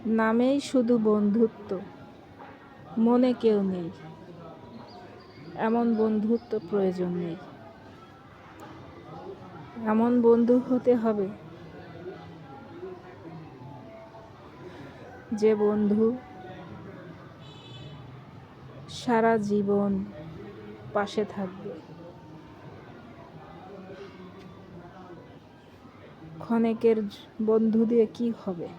নামেই শুধু বন্ধুত্ব, মনে কেউ নেই, এমন বন্ধুত্ব প্রয়োজন নেই। এমন বন্ধু হতে হবে যে বন্ধু সারা জীবন পাশে থাকবে। ক্ষণেকের বন্ধু দিয়ে কি হবে?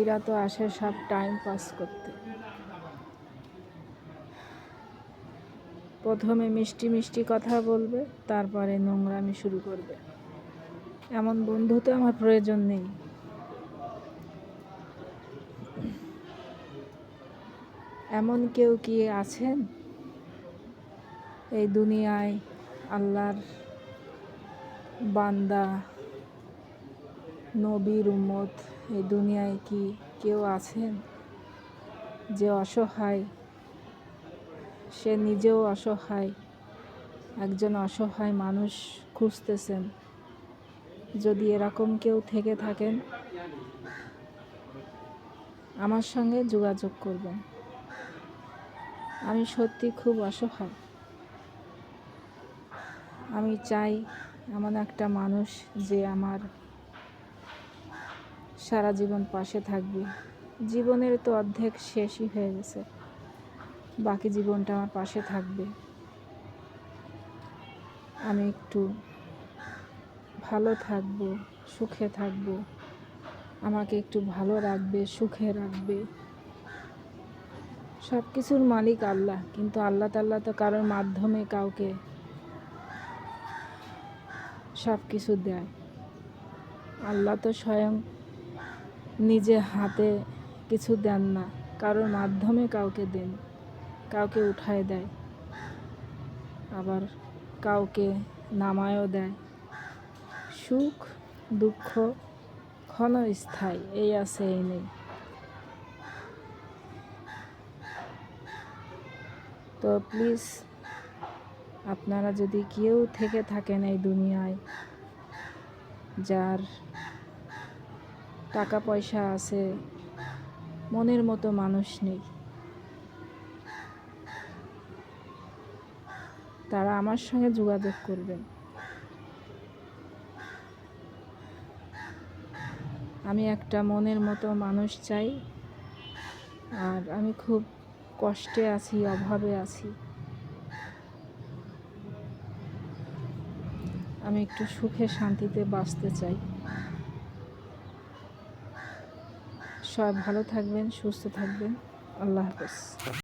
এরা তো আসে সব টাইম পাস করতে। প্রথমে মিষ্টি মিষ্টি কথা বলবে, তারপরে নোংরামি শুরু করবে। এমন বন্ধু তো আমার প্রয়োজন নেই। এমন কেউ কি আছেন এই দুনিয়ায়? আল্লাহর বান্দা, নবীর উম্মত, এই দুনিয়ায় কি কেউ আছেন যে অসহায়? সে নিজেও অসহায়, একজন অসহায় মানুষ খুঁজতেছেন। যদি এরকম কেউ থেকে থাকেন, আমার সঙ্গে যোগাযোগ করবেন। আমি সত্যি খুব অসহায়। আমি চাই এমন একটা মানুষ যে আমার সারা জীবন পাশে থাকবে। জীবনের তো অর্ধেক শেষই হয়ে গেছে, বাকি জীবনটা আমার পাশে থাকবে। আমি একটু ভালো থাকবো, সুখে থাকবো, আমাকে একটু ভালো রাখবে, সুখে রাখবে। সব কিছুর মালিক আল্লাহ, কিন্তু আল্লাহ তাআলা তো কারোর মাধ্যমে কাউকে সব কিছু দেয়। আল্লাহ তো স্বয়ং নিজে হাতে কিছু দেন না, কারোর মাধ্যমে কাউকে দেন। কাউকে উঠায় দেয়, আবার কাউকে নামায়ও দেয়। সুখ দুঃখ ক্ষণস্থায়ী, এই আছে এই নেই। তো প্লিজ, আপনারা যদি কেউ থেকে থাকেন এই দুনিয়ায়, যার টাকা পয়সা আছে, মনের মতো মানুষ নেই, তারা আমার সঙ্গে যোগাযোগ করবেন। আমি একটা মনের মতো মানুষ চাই। আর আমি খুব কষ্টে আছি, অভাবে আছি। আমি একটু সুখে শান্তিতে বাঁচতে চাই। সবাই ভালো থাকবেন, সুস্থ থাকবেন। আল্লাহ হাফেজ।